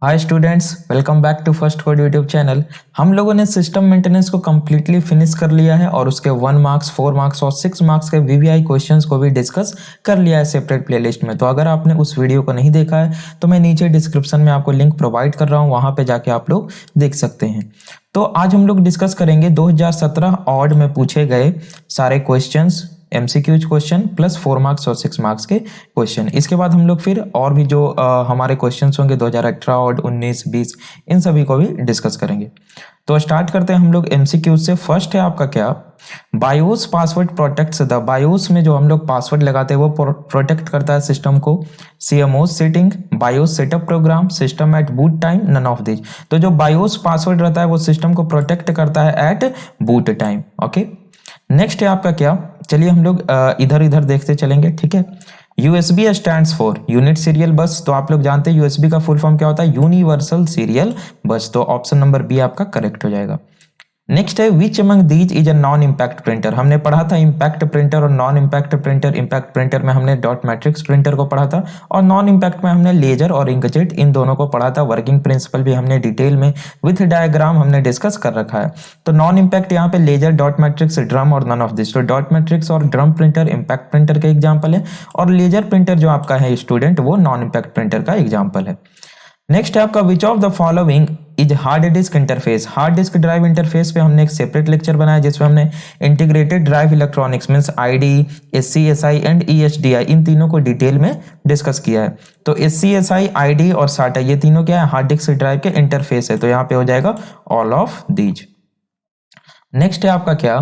Hi students, welcome back to first code YouTube channel. हम लोगों ने सिस्टम मेंटेनेंस को कम्प्लीटली फिनिश कर लिया है और उसके 1 मार्क्स 4 मार्क्स और 6 मार्क्स के वीवीआई क्वेश्चंस को भी डिस्कस कर लिया है सेपरेट प्लेलिस्ट में। तो अगर आपने उस वीडियो को नहीं देखा है तो मैं नीचे डिस्क्रिप्शन में आपको लिंक प्रोवाइड कर रहा हूँ, वहाँ पे जाके आप लोग देख सकते हैं। तो आज हम लोग डिस्कस करेंगे 2017 ऑड में पूछे गए सारे questions, MCQs question plus 4 marks और 6 मार्क्स के क्वेश्चन। इसके बाद हम लोग फिर और भी जो हमारे क्वेश्चंस होंगे 2018 और 19, 20 इन सभी को भी डिस्कस करेंगे। तो स्टार्ट करते हैं हम लोग एमसीक्यूज से। फर्स्ट है आपका क्या, BIOS password protects the, BIOS में जो हम लोग पासवर्ड लगाते हैं वो प्रोटेक्ट करता है सिस्टम को। CMOS setting, BIOS setup program, system at boot time, none of this. तो जो बायोस पासवर्ड रहता है वो सिस्टम को प्रोटेक्ट करता है at boot time. Okay, next है आपका क्या, चलिए हम लोग इधर इधर देखते चलेंगे, ठीक है। USB stands for unit serial बस। तो आप लोग जानते हैं यूएसबी का फुल फॉर्म क्या होता है, यूनिवर्सल सीरियल बस। तो ऑप्शन नंबर बी आपका करेक्ट हो जाएगा। नेक्स्ट है which among these is a non impact printer. हमने पढ़ा था इम्पैक्ट प्रिंटर और non impact printer. Impact printer में हमने डॉट मैट्रिक्स प्रिंटर को पढ़ा था और नॉन इम्पैक्ट में हमने लेजर और इंकजेट इन दोनों को पढ़ा था। वर्किंग प्रिंसिपल भी हमने डिटेल में विथ डायग्राम हमने डिस्कस कर रखा है। तो नॉन इम्पैक्ट यहाँ पे लेजर, डॉट मैट्रिक्स, ड्रम और नन ऑफ दिस। तो डॉट मैट्रिक्स और ड्रम प्रिंटर इम्पैक्ट प्रिंटर के एग्जाम्पल है और लेजर प्रिंटर जो आपका है स्टूडेंट वो नॉन इम्पैक्ट प्रिंटर का एग्जाम्पल है। नेक्स्ट है आपका which of the following is hard disk interface. Hard disk drive interface पे हमने एक सेपरेट लेक्चर बनाया जिसमें हमने integrated drive electronics means IDE, SCSI and EHDI इन तीनों को डिटेल में डिस्कस किया है। तो एससीएसआई, आईडी और साटा ये तीनों क्या है, हार्ड डिस्क ड्राइव के इंटरफेस है। तो यहाँ पे हो जाएगा ऑल ऑफ दीज। नेक्स्ट है आपका क्या,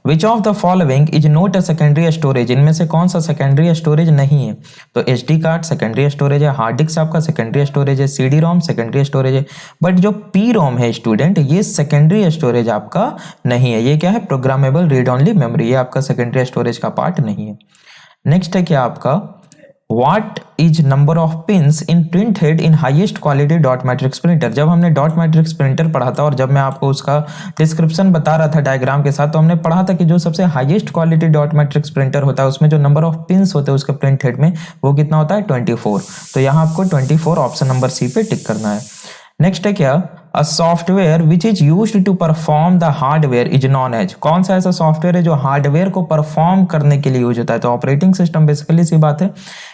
विच of the following is not a secondary storage. इनमें से कौन सा सेकेंडरी स्टोरेज नहीं है। तो एसडी कार्ड सेकेंडरी स्टोरेज है, हार्ड डिस्क आपका सेकेंडरी स्टोरेज है, सीडी रोम सेकेंडरी स्टोरेज है, बट जो पी रोम है स्टूडेंट ये सेकेंडरी स्टोरेज आपका नहीं है। ये क्या है, प्रोग्रामेबल रीड ओनली मेमोरी, ये आपका सेकेंडरी स्टोरेज का पार्ट नहीं है। नेक्स्ट है क्या आपका, What is number of pins in print head in highest quality dot matrix printer। जब हमने डॉट मैट्रिक्स प्रिंटर पढ़ा था और जब मैं आपको उसका डिस्क्रिप्शन बता रहा था डायग्राम के साथ, तो हमने पढ़ा था कि जो सबसे highest quality dot matrix printer होता है उसमें जो नंबर ऑफ पिंस होते हैं उसके प्रिंट हेड में वो कितना होता है, 24। तो यहाँ आपको 24 ऑप्शन नंबर सी पे टिक करना है। नेक्स्ट है क्या, a software which is used to perform the hardware is known as. कौन सा ऐसा सॉफ्टवेयर है जो हार्डवेयर को परफॉर्म करने के लिए यूज होता है। तो ऑपरेटिंग सिस्टम, बेसिकली सी बात है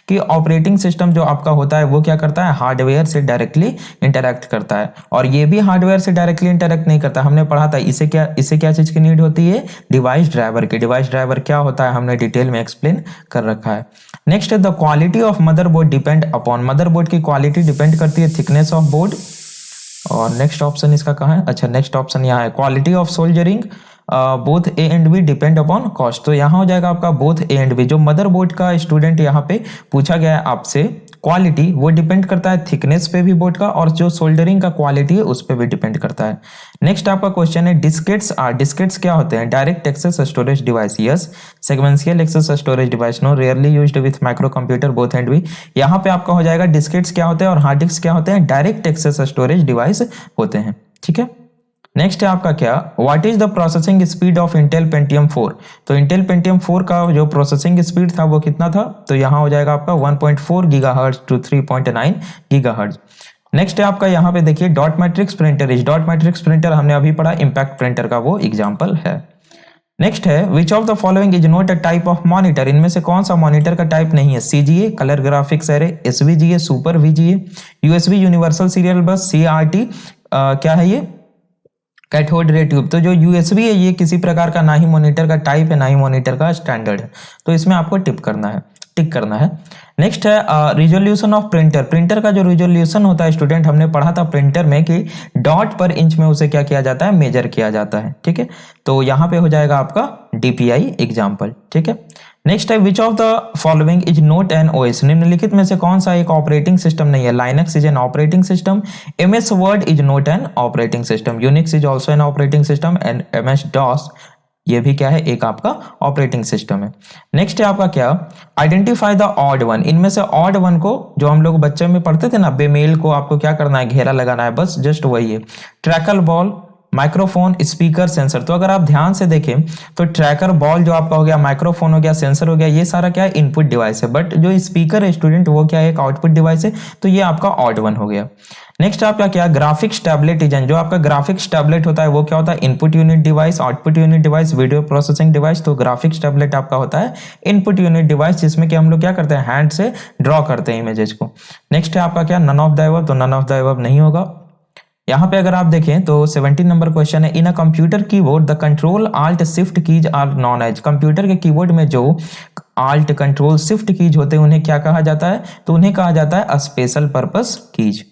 कि ऑपरेटिंग सिस्टम जो आपका होता है वो क्या करता है, हार्डवेयर से डायरेक्टली इंटरैक्ट करता है और ये भी हार्डवेयर से डायरेक्टली इंटरैक्ट नहीं करता। हमने पढ़ा था इसे क्या चीज की नीड होती है, डिवाइस ड्राइवर की। डिवाइस ड्राइवर क्या होता है हमने डिटेल में एक्सप्लेन कर रखा है। नेक्स्ट है the quality of motherboard depend upon. Motherboard की क्वालिटी डिपेंड करती है थिकनेस ऑफ बोर्ड। और नेक्स्ट ऑप्शन इसका कहाँ है, अच्छा नेक्स्ट ऑप्शन यहाँ है quality of soldering both A and B depend upon cost. तो यहाँ हो जाएगा आपका बोथ ए एंड बी। जो मदरबोर्ड का स्टूडेंट यहाँ पे पूछा गया है आपसे क्वालिटी, वो डिपेंड करता है थिकनेस पे भी बोर्ड का, और जो सोल्डरिंग का क्वालिटी है उस पर भी डिपेंड करता है। नेक्स्ट आपका क्वेश्चन है डिस्केट्स आर। डिस्केट्स क्या होते हैं, direct access storage device, yes. Sequential access storage device, no. Rarely used with microcomputer, both and B. यहाँ पे आपका हो जाएगा डिस्केट्स क्या होते हैं और हार्ड डिस्क क्या होते हैं, डायरेक्ट एक्सेस स्टोरेज डिवाइस होते हैं, ठीक है। नेक्स्ट है आपका क्या, what is the processing speed of Intel Pentium 4। तो इंटेल पेंटियम 4 का जो प्रोसेसिंग स्पीड था वो कितना था, तो यहाँ हो जाएगा आपका 1.4 गीगाहर्ट्ज टू 3.9 गीगाहर्ट्ज। नेक्स्ट है आपका यहाँ पे देखिए dot matrix printer is. Dot matrix printer हमने अभी पढ़ा, इम्पैक्ट प्रिंटर का वो एग्जाम्पल है। नेक्स्ट है which of the following is not a type of monitor. इनमें से कौन सा मॉनिटर का टाइप नहीं है, CGA colour graphics array, SVGA super VGA, USB universal serial bus, CRT क्या है ये, कैथोड रे ट्यूब। तो जो यूएसबी है ये किसी प्रकार का ना ही मॉनिटर का टाइप है ना ही मॉनिटर का स्टैंडर्ड है, तो इसमें आपको टिक करना है। नेक्स्ट है रिजोल्यूशन ऑफ प्रिंटर। प्रिंटर का जो रिजोल्यूशन होता है स्टूडेंट, हमने पढ़ा था प्रिंटर में कि डॉट पर इंच में उसे क्या किया जाता है, मेजर किया जाता है, ठीक है। तो यहाँ पे हो जाएगा आपका डीपीआई एग्जाम्पल, ठीक है। नेक्स्ट है which of the following is not N OS. निम्नलिखित में से कौन सा एक ऑपरेटिंग सिस्टम नहीं है, Linux is an operating system, MS Word is not an operating system, Unix is also an operating system and MS DOS ये भी क्या है, एक आपका ऑपरेटिंग सिस्टम है। नेक्स्ट है आपका क्या, आइडेंटिफाई द ऑड वन। इनमें से ऑड वन को जो हम लोग बच्चे में पढ़ते थे ना, बेमेल को आपको क्या करना है, घेरा लगाना है, बस जस्ट वही है। Tackle ball, microphone, speaker, sensor. तो अगर आप ध्यान से देखें तो ट्रैकर बॉल जो आपका हो गया, माइक्रोफोन हो गया, सेंसर हो गया, ये सारा क्या है, इनपुट डिवाइस है। बट जो स्पीकर है स्टूडेंट वो क्या है, एक आउटपुट डिवाइस है। तो ये आपका ऑड वन हो गया। नेक्स्ट आपका क्या, ग्राफिक्स टैबलेट एजेंट। जो आपका ग्राफिक्स टैबलेट होता है वो क्या होता है, input unit device, output unit device, video processing device. तो ग्राफिक्स टैबलेट आपका होता है इनपुट यूनिट डिवाइस, जिसमें कि हम लोग क्या करते हैं, हैंड से ड्रॉ करते हैं इमेजेस को। नेक्स्ट है आपका क्या, नन ऑफ द अबव। तो नन ऑफ द अबव नहीं होगा। यहाँ पे अगर आप देखें तो 17 नंबर क्वेश्चन है, in a computer keyboard the control alt shift keys are known as. Computer के कीबोर्ड में जो आल्ट कंट्रोल शिफ्ट कीज होते हैं उन्हें क्या कहा जाता है, तो उन्हें कहा जाता है स्पेशल पर्पस कीज।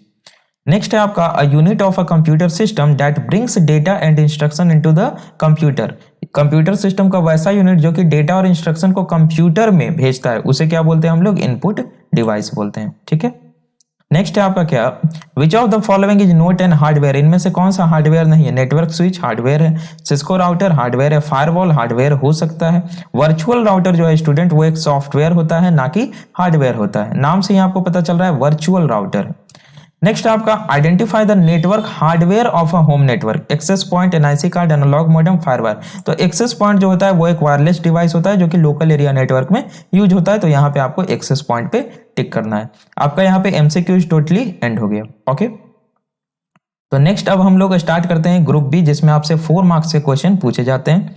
नेक्स्ट है आपका, a unit of a computer system that brings data and instruction into the computer. Computer system का वैसा यूनिट जो कि डेटा और इंस्ट्रक्शन को कंप्यूटर में भेजता है, उसे क्या बोलते हैं हम लोग, इनपुट डिवाइस बोलते हैं। ठीक है। नेक्स्ट है आपका क्या, विच of the following is not N hardware. इनमें से कौन सा हार्डवेयर नहीं है, नेटवर्क स्विच हार्डवेयर है, सिस्को राउटर हार्डवेयर है, फायरवॉल हार्डवेयर हो सकता है, वर्चुअल राउटर जो है स्टूडेंट वो एक सॉफ्टवेयर होता है ना कि हार्डवेयर होता है। नाम से ही आपको पता चल रहा है वर्चुअल राउटर। नेक्स्ट आपका, identify the network hardware of a home network, access point, NIC card, analog modem, FireWire. तो एक्सेस पॉइंट जो होता है वो एक वायरलेस डिवाइस होता है जो कि लोकल एरिया नेटवर्क में यूज होता है। तो यहाँ पे आपको एक्सेस पॉइंट पे टिक करना है। आपका यहाँ पे एमसीक्यूज टोटली एंड हो गया। ओके, तो नेक्स्ट अब हम लोग स्टार्ट करते हैं ग्रुप बी, जिसमें आपसे 4 मार्क्स के क्वेश्चन पूछे जाते हैं।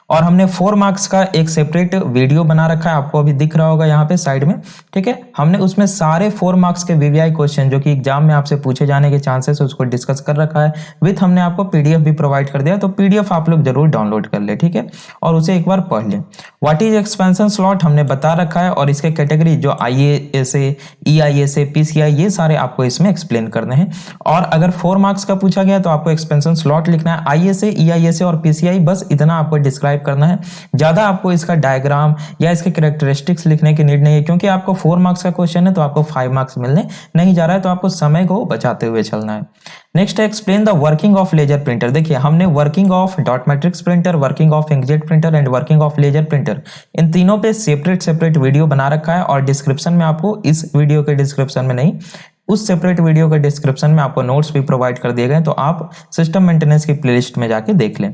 और हमने 4 मार्क्स का एक सेपरेट वीडियो बना रखा है, आपको अभी दिख रहा होगा यहाँ पे साइड में। ठीक है, हमने उसमें सारे 4 मार्क्स के वीवीआई क्वेश्चन जो कि एग्जाम में आपसे पूछे जाने के चांसेस है उसको डिस्कस कर रखा है। विथ हमने आपको पीडीएफ भी प्रोवाइड कर दिया, तो पीडीएफ आप लोग जरूर डाउनलोड कर ले। ठीक है, और उसे एक बार पढ़ लें। व्हाट इज एक्सपेंशन स्लॉट हमने बता रखा है, और इसके कैटेगरी जो IASA, EISA, PCI, ये सारे आपको इसमें एक्सप्लेन करने हैं। और अगर 4 मार्क्स का पूछा गया तो आपको एक्सपेंशन स्लॉट लिखना है, IASA, EISA और PCI, बस इतना आपको डिस्क्राइब करना है। ज्यादा आपको इसका डायग्राम या इसके कैरेक्टरिस्टिक्स लिखने की नीड नहीं है, क्योंकि आपको 4 मार्क्स का क्वेश्चन है तो आपको 5 मार्क्स मिलने नहीं जा रहा है, तो आपको समय को बचाते हुए चलना है। नेक्स्ट है, explain the working of laser printer. देखिए, हमने working of dot matrix printer, working of inkjet printer and working of laser printer, इन तीनों पे सेपरेट वीडियो बना रखा है। और डिस्क्रिप्शन में आपको, इस वीडियो के डिस्क्रिप्शन में नहीं, उस सेपरेट वीडियो के डिस्क्रिप्शन में आपको नोट्स भी प्रोवाइड कर दिए गए, तो आप सिस्टम मेंटेनेंस की प्लेलिस्ट में जाके देख लें।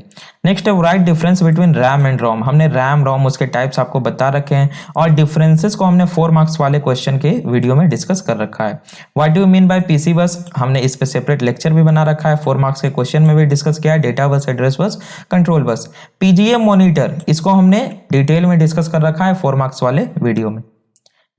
नेक्स्ट है, write difference between RAM and ROM. हमने रैम रोम उसके टाइप्स आपको बता रखे हैं, और डिफरेंसेस को हमने 4 मार्क्स वाले क्वेश्चन के वीडियो में डिस्कस कर रखा है। What do you mean by PC बस, हमने इस पे सेपरेट लेक्चर भी बना रखा है, 4 मार्क्स के क्वेश्चन में भी डिस्कस किया है। Data bus, address bus, control bus. PGA monitor, इसको हमने डिटेल में डिस्कस कर रखा है 4 मार्क्स वाले वीडियो में।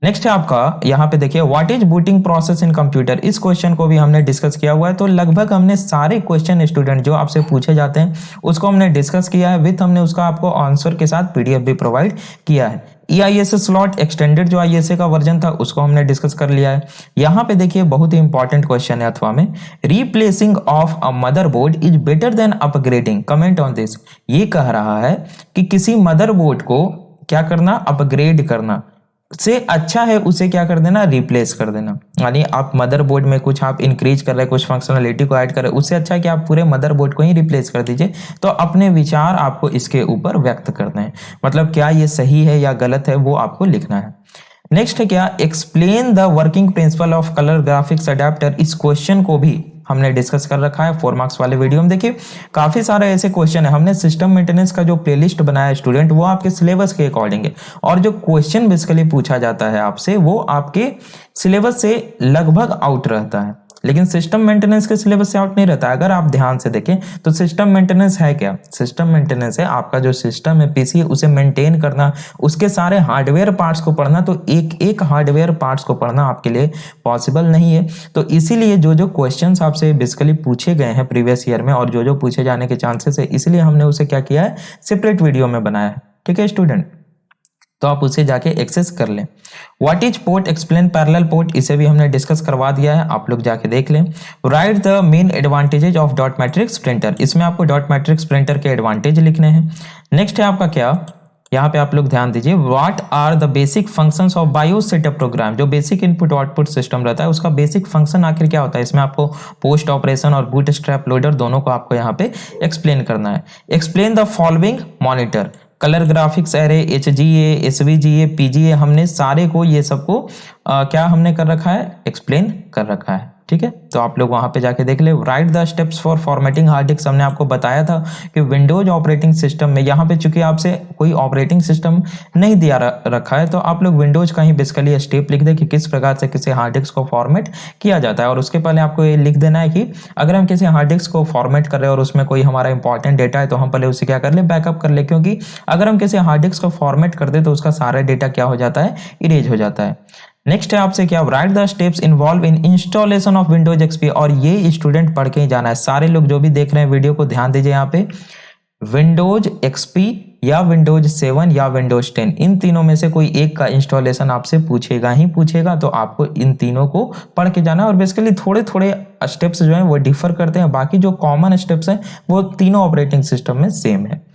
नेक्स्ट है आपका, यहाँ पे देखिए, what is booting process in computer. इस क्वेश्चन को भी हमने डिस्कस किया हुआ है। तो लगभग हमने सारे क्वेश्चन स्टूडेंट जो आपसे पूछे जाते हैं उसको हमने डिस्कस किया है, विथ हमने उसका आपको आंसर के साथ पीडीएफ भी प्रोवाइड किया है। EISA स्लॉट एक्सटेंडेड जो ISA का वर्जन था उसको हमने डिस्कस कर लिया है। यहाँ पे देखिए, बहुत ही इंपॉर्टेंट क्वेश्चन है अथवा में, replacing of a motherboard is better than upgrading, comment on this. ये कह रहा है कि किसी मदरबोर्ड को क्या करना, अपग्रेड करना से अच्छा है उसे क्या कर देना, रिप्लेस कर देना। यानी आप मदरबोर्ड में कुछ आप इंक्रीज कर रहे हैं, कुछ फंक्शनलिटी को ऐड कर रहे हैं, उससे अच्छा है कि आप पूरे मदरबोर्ड को ही रिप्लेस कर दीजिए। तो अपने विचार आपको इसके ऊपर व्यक्त करने हैं, मतलब क्या ये सही है या गलत है वो आपको लिखना है। नेक्स्ट है क्या, explain the working principle of colour graphics adapter. इस क्वेश्चन को भी हमने डिस्कस कर रखा है 4 मार्क्स वाले वीडियो में। देखिए, काफी सारे ऐसे क्वेश्चन है, हमने सिस्टम मेंटेनेंस का जो प्लेलिस्ट बनाया है स्टूडेंट, वो आपके सिलेबस के अकॉर्डिंग है, और जो क्वेश्चन बेसिकली पूछा जाता है आपसे वो आपके सिलेबस से लगभग आउट रहता है, लेकिन सिस्टम मेंटेनेंस के सिलेबस से आउट नहीं रहता। अगर आप ध्यान से देखें तो सिस्टम मेंटेनेंस है क्या, सिस्टम मेंटेनेंस है आपका जो सिस्टम है पीसी उसे मेंटेन करना, उसके सारे हार्डवेयर पार्ट्स को पढ़ना। तो एक एक हार्डवेयर पार्ट्स को पढ़ना आपके लिए पॉसिबल नहीं है। तो इसीलिए जो जो क्वेश्चंस आपसे बेसिकली पूछे गए हैं प्रीवियस ईयर में और जो जो पूछे जाने के चांसेस है, इसलिए हमने उसे क्या किया है, सेपरेट वीडियो में बनाया है। ठीक है स्टूडेंट, तो आप उसे जाके एक्सेस कर लें। What is port, explain parallel port, इसे भी हमने डिस्कस करवा दिया है, आप लोग जाके देख लें। Right the main advantages of dot matrix printer, इसमें आपको डॉट मैट्रिक्स प्रिंटर के एडवांटेज लिखने हैं। नेक्स्ट है आपका क्या, यहाँ पे आप लोग ध्यान दीजिए, what are the basic functions of BIOS setup program. जो बेसिक इनपुट आउटपुट सिस्टम रहता है उसका बेसिक फंक्शन आखिर क्या होता है, इसमें आपको पोस्ट ऑपरेशन और बूटस्ट्रैप लोडर दोनों को आपको यहाँ पे एक्सप्लेन करना है। Explain the following monitor, colour graphics array, HGA, SVGA, PGA, हमने सारे को ये सबको क्या हमने कर रखा है, एक्सप्लेन कर रखा है। ठीक है, तो आप लोग वहां पे जाके देख ले। Right the steps for formatting hard disk, हमने आपको बताया था कि विंडोज ऑपरेटिंग सिस्टम में यहाँ पे चूंकि आपसे कोई ऑपरेटिंग सिस्टम नहीं दिया रखा है, तो आप लोग विंडोज का ही बेसिकली स्टेप लिख दे कि किस प्रकार से किसी हार्ड डिस्क को फॉर्मेट किया जाता है। और उसके पहले आपको ये लिख देना है कि अगर हम किसी हार्ड डिस्क को फॉर्मेट कर रहे हैं और उसमें कोई हमारा इंपॉर्टेंट डेटा है, तो हम पहले उसे क्या कर ले, बैकअप कर ले, क्योंकि अगर हम किसी हार्ड डिस्क को फॉर्मेट कर दे तो उसका सारा डेटा क्या हो जाता है, इरेज हो जाता है। नेक्स्ट है आपसे क्या, right the steps involve in installation of Windows XP, और ये स्टूडेंट पढ़ के ही जाना है। सारे लोग जो भी देख रहे हैं वीडियो को ध्यान दीजिए, यहाँ पे विंडोज एक्सपी या विंडोज 7 या विंडोज 10, इन तीनों में से कोई एक का इंस्टॉलेशन आपसे पूछेगा ही पूछेगा, तो आपको इन तीनों को पढ़ के जाना है। और बेसिकली थोड़े थोड़े स्टेप्स जो हैं वो डिफर करते हैं, बाकी जो कॉमन स्टेप्स हैं वो तीनों ऑपरेटिंग सिस्टम में सेम है।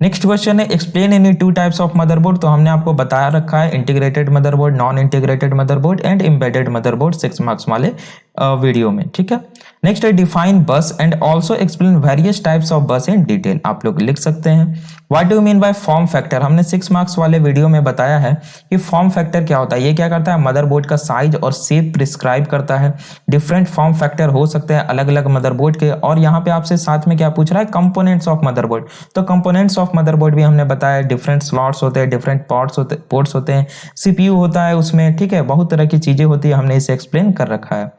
नेक्स्ट क्वेश्चन है, explain any two types of motherboard, तो हमने आपको बताया रखा है integrated motherboard, non integrated motherboard and embedded motherboard 6 marks वाले वीडियो में, ठीक है। नेक्स्ट है डिफाइन बस and also explain various types of बस इन डिटेल, आप लोग लिख सकते हैं। What do mean by form factor, हमने 6 मार्क्स वाले वीडियो में बताया है कि फॉर्म फैक्टर क्या होता है। ये क्या करता है, मदरबोर्ड का साइज और शेप प्रिस्क्राइब करता है। डिफरेंट फॉर्म फैक्टर हो सकते हैं अलग अलग मदरबोर्ड के, और यहाँ पे आपसे साथ में क्या पूछ रहा है, कंपोनेंट्स ऑफ मदरबोर्ड, तो कंपोनेंट्स ऑफ मदरबोर्ड भी हमने बताया, डिफरेंट स्लॉट्स होते हैं, डिफरेंट पोर्ट्स होते हैं, सीपीयू होता है उसमें, ठीक है, बहुत तरह की चीजें होती है, हमने इसे एक्सप्लेन कर रखा है।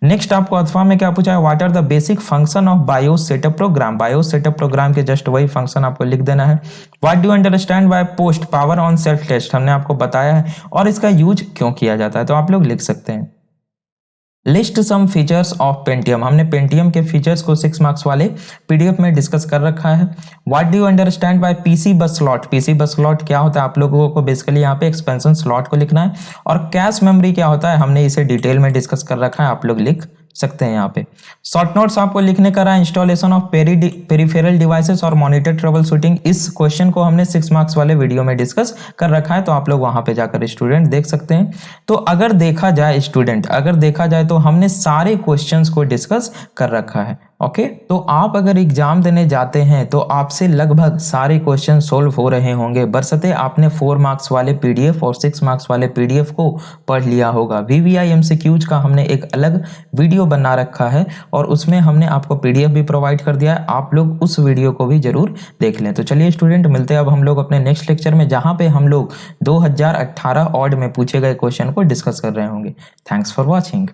नेक्स्ट आपको अथवा में क्या पूछा है, what are the basic function of BIOS setup program, BIOS setup program के जस्ट वही फंक्शन आपको लिख देना है। What do understand by POST power on self test, हमने आपको बताया है और इसका यूज क्यों किया जाता है, तो आप लोग लिख सकते हैं। List some features of Pentium, हमने पेंटियम के फीचर्स को 6 मार्क्स वाले पीडीएफ में डिस्कस कर रखा है। What do you understand by PC बस स्लॉट, पीसी बस स्लॉट क्या होता है, आप लोगों को बेसिकली यहाँ पे एक्सपेंशन स्लॉट को लिखना है। और कैश मेमोरी क्या होता है, हमने इसे डिटेल में डिस्कस कर रखा है, आप लोग लिख सकते हैं यहाँ पे। शॉर्ट नोट्स आपको लिखने का रहा, इंस्टॉलेशन ऑफ पेरिफेरल डिवाइसेस और मॉनिटर ट्रबल शूटिंग, इस क्वेश्चन को हमने 6 मार्क्स वाले वीडियो में डिस्कस कर रखा है, तो आप लोग वहां पे जाकर स्टूडेंट देख सकते हैं। तो अगर देखा जाए स्टूडेंट, अगर देखा जाए तो हमने सारे क्वेश्चंस को डिस्कस कर रखा है। ओके, तो आप अगर एग्जाम देने जाते हैं तो आपसे लगभग सारे क्वेश्चन सोल्व हो रहे होंगे, बरसते आपने 4 मार्क्स वाले पीडीएफ और 6 मार्क्स वाले पीडीएफ को पढ़ लिया होगा। वीवीआई एमसीक्यूज का हमने एक अलग वीडियो बना रखा है और उसमें हमने आपको पीडीएफ भी प्रोवाइड कर दिया है, आप लोग उस वीडियो को भी जरूर देख लें। तो चलिए स्टूडेंट, मिलते हैं अब हम लोग अपने नेक्स्ट लेक्चर में, जहां पे हम लोग 2018 ऑड में पूछे गए क्वेश्चन को डिस्कस कर रहे होंगे। Thanks for watching.